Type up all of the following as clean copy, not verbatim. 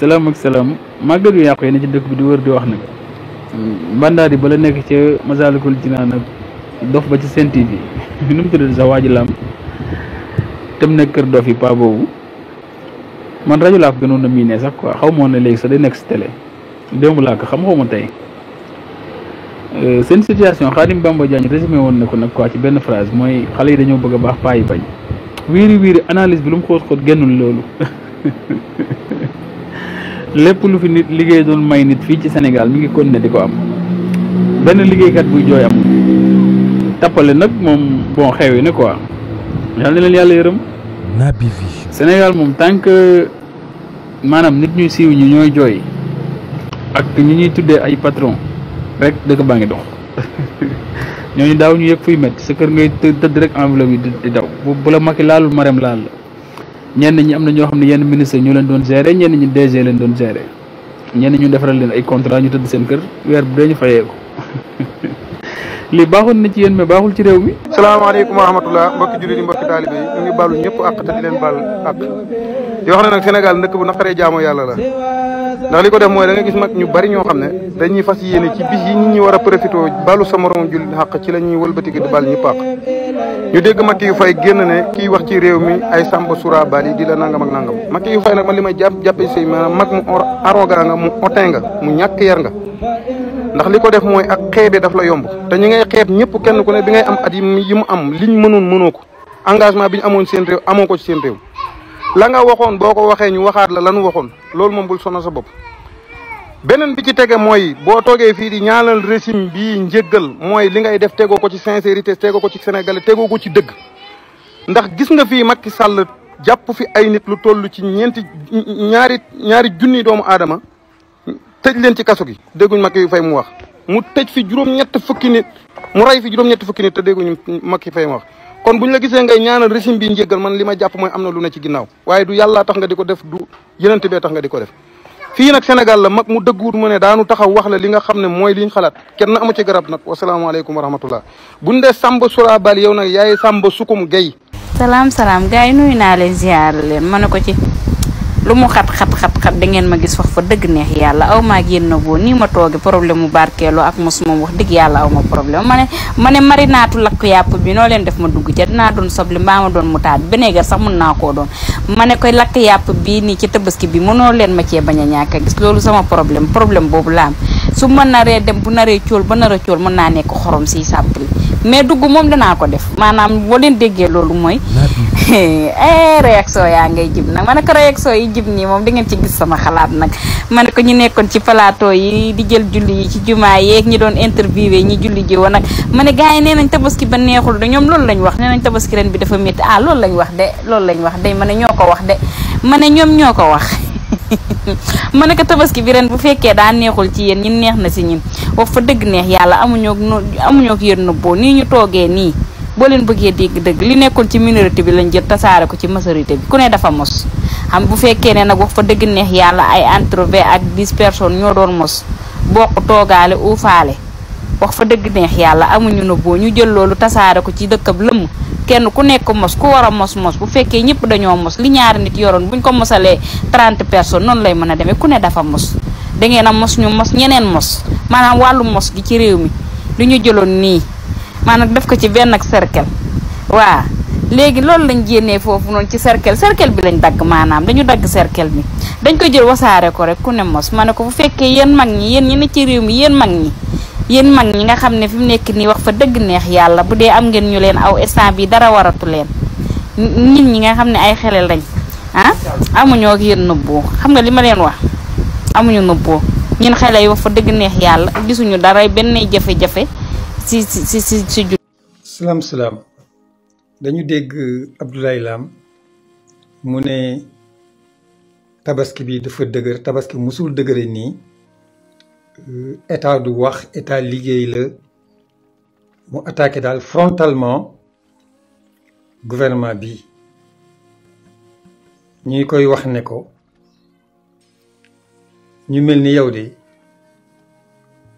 salaam ak salaam màggal yu yàqu yi ne ci dëkk bi di wër di wax nag mbandaar yi bala nekk ca Masaalikul Jinaan ak dof ba ci Sen TV nu mu tuddati sax waa ji lam tem nekk kër dof yi pa boobu man rajo laa ko gënoon a miinee sax quoi xaw ma woon ne léegi sax day nekk si télé démb laa ko xam xaw ma tey seen situation Khadim Bamba Diagne résumé woon na ko nag quoi ci benn phrase mooy xale yi dañoo bëgg a baax paa yi bañ wiiri wiiri analyse bi lu mu xóot xóot génnul loolu lépp lu fi nit liggéey doon may nit fii ci Sénégal mi ngi continué di ko am benn liggéeykat buy jooy amul tappale nag moom bon xew na quoi yal na leen yàlla yërëm. Naby Vision. Sénégal moom tant que maanaam nit ñuy siiw ñi ñooy jooy ak ñi ñuy tuddee ay patron rek dëkk baa ngi dox ñooñu daaw ñu yëg fuy métti sa kër ngay tëdd rek enveloppe yi di daw bu la Macky laalul Marème laal la ñenn ñi am na ñoo xam ne yenn ministre ñu leen doon gérer ñenn ñi DG leen doon gérer ñenn ñu defaral leen ay contrat ñu tëdd seen kër weer bu dee ñu fayee ko lii baaxul na ci yéen mais baaxul ci réew mi. salaamaaleykum wa rahmatulah mbokki jullit yi mbokki taalibe yi ñu ngi baalu ñëpp àq te di leen baal àq yoo xam ne nag Sénégal ndëkk bu naqaree jaamoo yàlla la ndax li ko def mooy da nga gis mag ñu bari ñoo xam ne dañuy fas yéene ci bis yi nit ñi war a profité balu sa morom jullit xaq ci la ñuy wëlbati di bal ñëpp àq ñu dégg Macky yu fay génn ne kii wax ci réew mi ay samba sura bal yi di la nangam ak nangam Macky yu fay nag man li may jàppe si maanaam mag mu arrogant nga mu otin nga mu ñàkk yar nga ndax li ko def mooy ak xeebe daf la yomb te ñi ngay xeeb ñëpp kenn ku ne bi ngay am at yi mu am liñ mënoon mënoo ko engagement bi ñu amoon seen réew amoo ko ci seen réew la nga waxoon boo ko waxee ñu waxaat la lanu waxoon loolu moom bul sonal sa bopp beneen bi ci tege mooy boo toogee fii di ñaanal régime bii njëggal mooy li ngay def tegoo ko ci sincérité tegoo ko ci sénégalais tegoo ko ci dëgg ndax gis nga fii Macky Sall jàpp fi ay nit lu toll ci ñaari junni doomu aadama tëj leen ci kaso gi dégguñ Macky yu fay mu wax mu tëj fi juróom-ñett fukki nit mu rey fi juróom-ñett fukki nit te dégguñu Macky fay mu wax kon buñ la gisee ngay ñaanal régime bi njëggal man li ma jàpp mooy am na lu ne ci ginnaaw waaye du yàlla tax nga di ko def du yenente bee tax nga di ko def fii nag Sénégal la mag mu dëgguwut mu ne daanu taxaw wax la li nga xam ne mooy liñ xalaat kenn amu ci garab nag wasalaamaaleykum wa rahmatullah buñ dee Samba Sura Bal yow nag yaay Samba Sukum Gueye. salaam gars yi nuyu naa leen ziar leen ma ne ko ci lu mu xat da ngeen ma gis wax fa dëgg neex yàlla aw maa génn na boo nii ma tooge problème mu barkeeloo ak mos moom wax dëgg yàlla aw ma problème ma ne marinaatu lakk yàpp bi noo leen def ma dugg ca dinaa doon soble mbaa ma doon mutaat beneegar sax mën naa koo doon ma ne koy lakk yàpp bii nii ci tabaski bi mënoo leen ma cee bañ a ñàkk a gis loolu sama problème boobu la am su ma naree dem bu naree cóol ba nar a cóol mën naa nekk xorom si sàppali mais dugg moom danaa ko def maanaam boo leen déggee loolu mooy réaction yaa ngay jib nag ma ne ko réaction yi jib nii moom di ngeen ci gis sama xalaat nag ma ne ko ñu nekkoon ci plateau yi di jël julli yi ci jumaa yeeg ñi doon interviewé ñi julli ji woon nag ma ne gars yi nee nañ tabaski ba neexul de ñoom loolu lañ wax nee nañ tabaski ren bi dafa métti loolu lañ wax de ma ne ñoo ko wax de ma ne ñoom ñoo ko wax ma ne ko tabaski bi ren bu fekkee daa neexul ci yéen ñun neex na si ñun wax fa dëgg neex yàlla amuñoo ko yéen nëbboo nii ñu toogee nii boo leen bëggee dégg dëgg li nekkoon ci minorité bi lañ jël tasaare ko ci majorité bi ku ne dafa mos xam bu fekkee ne nag wax fa dëgg neex yàlla ay entre 20 ak 10 personnes ñoo doon mos bokk toogaale uufaale wax fa dëgg neex yàlla amuñu nëbboo ñu jël loolu tasaare ko ci dëkkab lëmm kenn ku nekk mos ku war a mos bu fekkee ñëpp dañoo mos li ñaari nit yoroon buñ ko mosalee 30 personnes noonu lay mën a demee ku ne dafa mos da ngeen a mos ñu mos ñeneen mos maanaam wàllu mos gi ci réew mi lu ñu jëloon nii maanaam def ko ci benn ak cercle waa léegi loolu lañ génnee foofu noonu ci cercle bi lañ dagg maanaam dañu dagg cercle bi dañ ko jël wasaare ko rek ku ne mos ma ne ko bu fekkee yéen mag ñi yéen ñi ne ci réew mi yéen mag ñi nga xam ne fi mu nekk nii wax fa dëgg neex yàlla bu dee am ngeen ñu leen aw instant bi dara waratu leen nit ñi nga xam ne ay xelel lañ amuñoo ak yéen nëbboo xam nga li ma leen wax amuñu nëbboo ñun xele yi wax fa dëgg neex yàlla gisuñu dara benn jafe-jafe si salaam dañu dégg Abdoulaye Lam mu ne tabaski bi dafa dëgër tabaski musul dëgëre nii état du wax état liggéey la mu attaqué daal frontalement gouvernement bi ñuy koy wax ne ko ñu mel ni yow de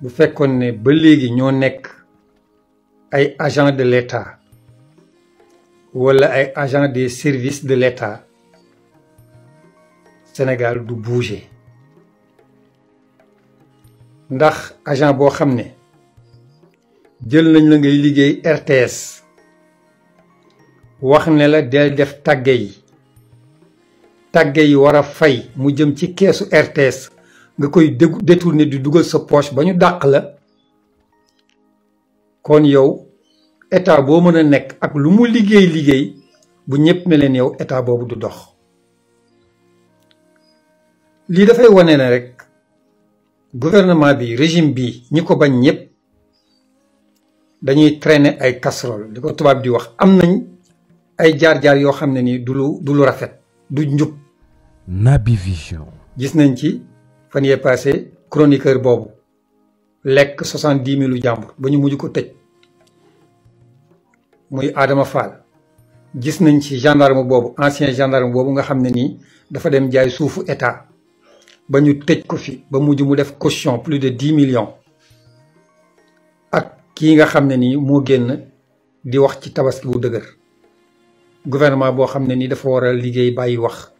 bu fekkoon ne ba léegi ñoo nekk ay agent de l'État wala ay agent des services de l'État Sénégal du bouger ndax agent boo xam ne jël nañ la ngay liggéey RTS wax ne la del def tàgge yi war a fay mu jëm ci keesu RTS nga koy détourner di dugal sa poche ba ñu dàq la kon yow état boo mën a nekk ak lu mu liggéey bu ñëpp ne leen yow état boobu du dox lii dafay wane ne rek gouvernement bi régime bi ñi ko bañ ñëpp dañuy traîner ay casserole di ko tubaab di wax am nañ ay jaar-jaar yoo xam ne ni du lu rafet du njub. Naby Vision. gis nañ ci fan yee passé chroniqueur boobu lekk 70 000 jàmbur ba ñu mujj ko tëj muy Adama Fall. gis nañ ci gendarme boobu ancien gendarme boobu nga xam ne nii dafa dem jaay suufu état ba ñu tëj ko fi ba mujj mu def caution plus de 10 millions ak kii nga xam ne nii moo génn di wax ci tabaski bu dëgër gouvernement boo xam ne nii dafa war a liggéey bàyyi wax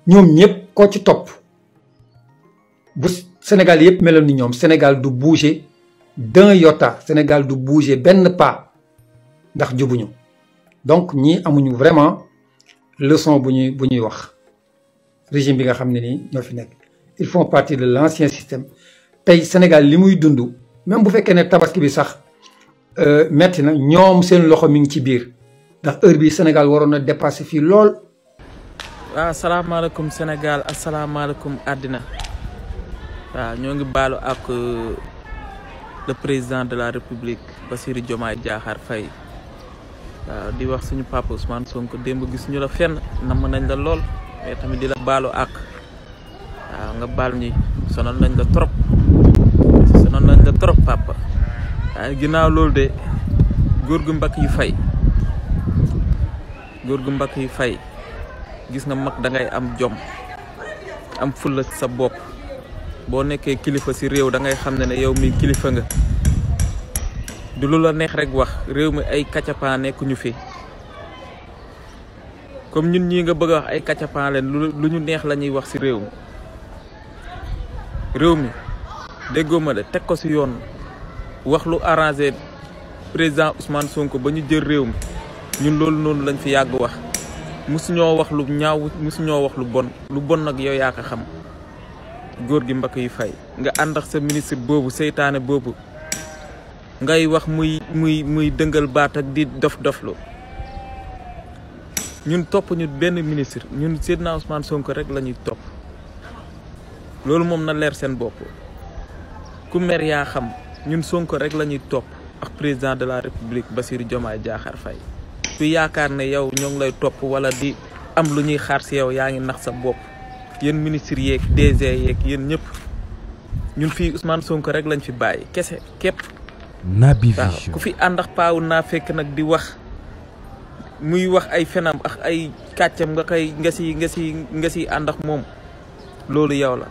ñoom ñëpp koo ci topp bu Sénégal yëpp meloon ni ñoom Sénégal du bouger d'un iota Sénégal du bouger benn pas ndax jubuñu donc ñii amuñu vraiment leçon bu ñuy wax régime bi nga xam ne nii ñoo fi nekk ils font partie de l'ancien système tey Sénégal li muy dund même bu fekkee ne tabaski bi sax metti na ñoom seen loxo mi ngi ci biir ndax heure bi Sénégal waroon na dépasser fii lool. waaw asalaamaaleykum Sénégal asalaamaaleykum àddina waaw ñoo ngi baalu ak le président de la République Bassirou Diomaye Diakhar Faye waaw di wax suñu papa Ousmane Sonko démb gis ñu la fenn namm nañ la lool mais tamit di la baalu ak waaw nga baal ñi sonal nañ la trop papa waaye ginnaaw loolu de góor gu mbakk yu fay gis nga mag da ngay am jom am fulla sa bopp boo nekkee kilifa ci réew da ngay xam ne yow mi kilifa nga du lu la neex rek wax réew mi ay kacapaa nekkuñu fi comme ñun ñii nga bëgg a wax ay kacapaa leen lu ñu neex la ñuy wax ci réew mi déggoo ma de teg ko ci yoon wax lu arrangé président Ousmane Sonko ba ñu jël réew mi ñun loolu noonu lañ fi yàgg wax musuñoo wax lu ñaaw musuñoo wax lu bon nag yow yaa ko xam góor gi mbakk yu fay nga ànd ak sa ministre boobu seytaane boobu ngay wax muy dëngal baat ak di dof-doflu ñun topp ñu benn ministre ñun Seydina Ousmane Sonko rek la ñuy topp loolu moom na leer seen bopp ku mer yaa xam ñun Sonko rek la ñuy topp ak président de la République Bassirou Diomaye Diakhar Faye ku yaakaar ne yow ñoo ngi lay topp wala di am lu ñuy xaar ci yow yaa ngi nax sa bopp yéen ministre yeeg DG yeeg yéen ñëpp ñun fii Ousmane Sonko rek lañ fi bàyyi kese képp. Naby Vision waaw ku fi ànd ak paawu naa fekk nag di wax muy wax ay fenam ak ay kàccam nga si ànd ak moom loolu yow la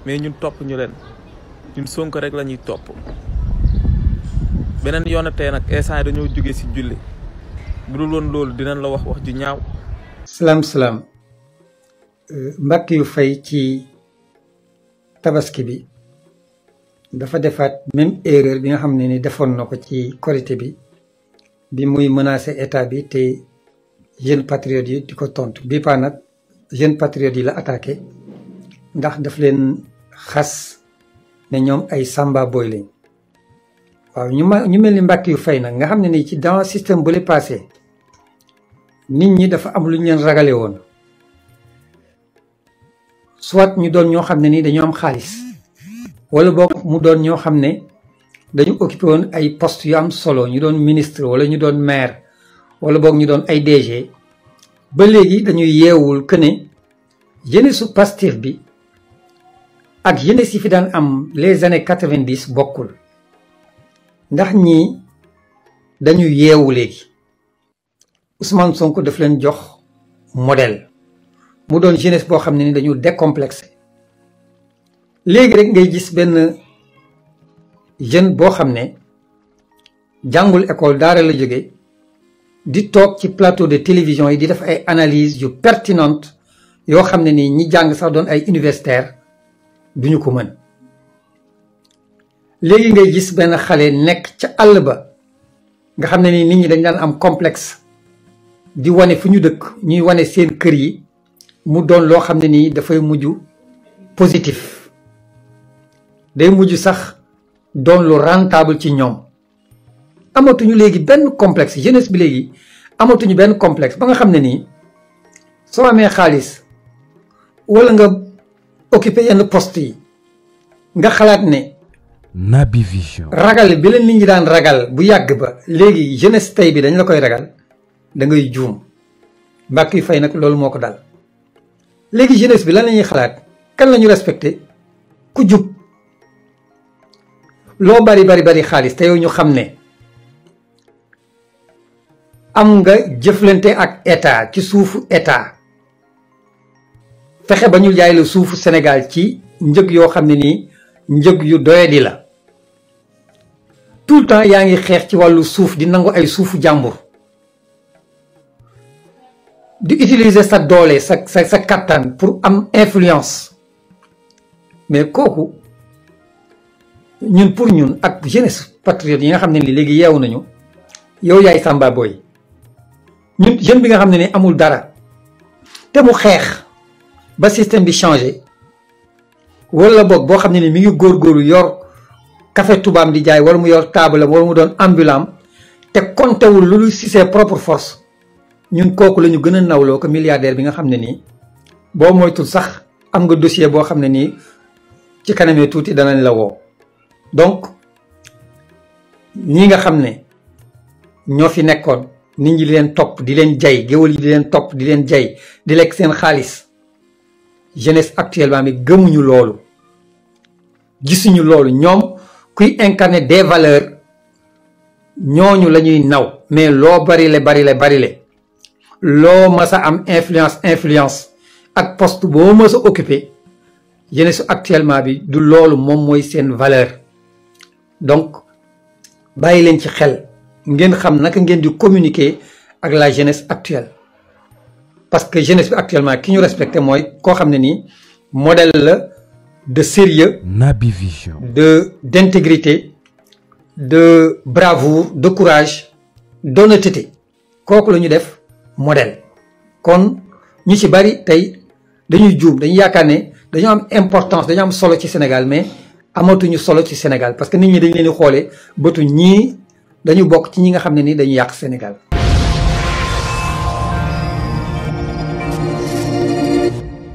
mais ñun topp ñu leen ñun Sonko rek la ñuy topp. beneen yoon tey nag instant dañoo jóge ci julli bu dul woon loolu dinañ la wax ju ñaaw. salaam mbakk yu fay ci tabaski bi dafa defaat même erreur bi nga xam ne ni defoon na ko ci korité bi muy menacer état bi te jeune patriote yi di ko tontu bii paa nag jeune patriote yi la attaqué ndax daf leen xas ne ñoom ay samba boy lañ waaw ñu mel ni mbàkk yu fay nag nga xam ne nii ci dans système bu le passé nit ñi dafa am lu ñu leen ragale woon soit ñu doon ñoo xam ne nii dañoo am xaalis wala boog mu doon ñoo xam ne dañu occupé woon ay poste yu am solo ñu doon ministre wala ñu doon maire wala boog ñu doon ay DG ba léegi dañuy yeewul que ne jeunesse su Pastef bi ak jeunesse yi fi daan am les années 90 bokkul ndax ñii dañu yeewu léegi Ousmane Sonko daf leen jox modèle mu doon jeunesse boo xam ne ni dañu décomplexé léegi rek ngay gis benn jeune boo xam ne jàngul école daara la jóge di toog ci plateau de télévision yi di def ay analyse yu pertinente yoo xam ne nii ñi jàng sax doon ay universitaire duñu ko mën léegi ngay gis benn xale nekk ca àll ba nga xam ne ni nit ñi dañ daan am complexe di wane fu ñu dëkk ñuy wane seen kër yi mu doon loo xam ne nii dafay mujj positif day mujj sax doon lu rentable ci ñoom amatuñu léegi benn complexe jeunesse bi léegi amatuñu benn complexe ba nga xam ne nii soo amee xaalis wala nga occupé yenn poste yi nga xalaat ne Naby Vision. ragal bi leen nit ñi daan ragal bu yàgg ba léegi jeunesse tey bi dañ la koy ragal da ngay juum Mbacké Faye nag loolu moo ko dal léegi jeunesse bi lan la ñuy xalaat kan la ñu respecté ku jub loo bari xaalis te yow ñu xam ne am nga jëflante ak état ci suufu état fexe ba ñu jaay la suufu Sénégal ci njëg yoo xam ne nii njëg yu doyadi la tout le temps yaa ngi xeex ci wàllu suuf di nangu ay suufu jàmbur di utiliser sa doole sa kattan pour am influence mais kooku ñun pour ñun ak jeunesse patriote yi nga xam ne ni léegi yeewu nañu yow yaay Samba Boy ñun jeune bi nga xam ne ni amul dara te mu xeex ba système bi changé wala boog boo xam ne ni mi ngi góorgóorlu yor café tubaam di jaay wala mu yor table wala mu doon ambulant te kontewul lu si ses propres forces ñun kooku la ñu gën a nawloo ko milliardaire bi nga xam ne nii boo moytul sax am nga dossier boo xam ne nii ci kanamee tuuti danañ la woo donc ñi nga xam ne ñoo fi nekkoon nit ñi di leen topp di leen jay géwël yi di leen topp di leen jay di lekk seen xaalis jeunesse actuellement bi gëmuñu loolu gisuñu loolu ñoom kuy incarner des valeurs ñooñu la ñuy naw mais loo barile loo mas a am influence ak poste boo mas a occupé jeunesse actuellement bi du loolu moom mooy seen valeur donc bàyyi leen ci xel ngeen xam naka ngeen di communiquer ak la jeunesse actuelle parce que jeunesse bi actuellement ki ñu respecté mooy koo xam ne nii modèle la de sérieux Naby Vision. d'intégrité de bravoure de courage d'honnêteté kooku la ñu def modèle kon ñu ci bari tey dañuy juum dañuy yaakaar ne dañoo am importance dañoo am solo ci Sénégal mais amatuñu solo ci Sénégal parce que nit ñi dañ leen di xoolee bëtu ñii dañu bokk ci ñi nga xam ne ni dañu yàq Sénégal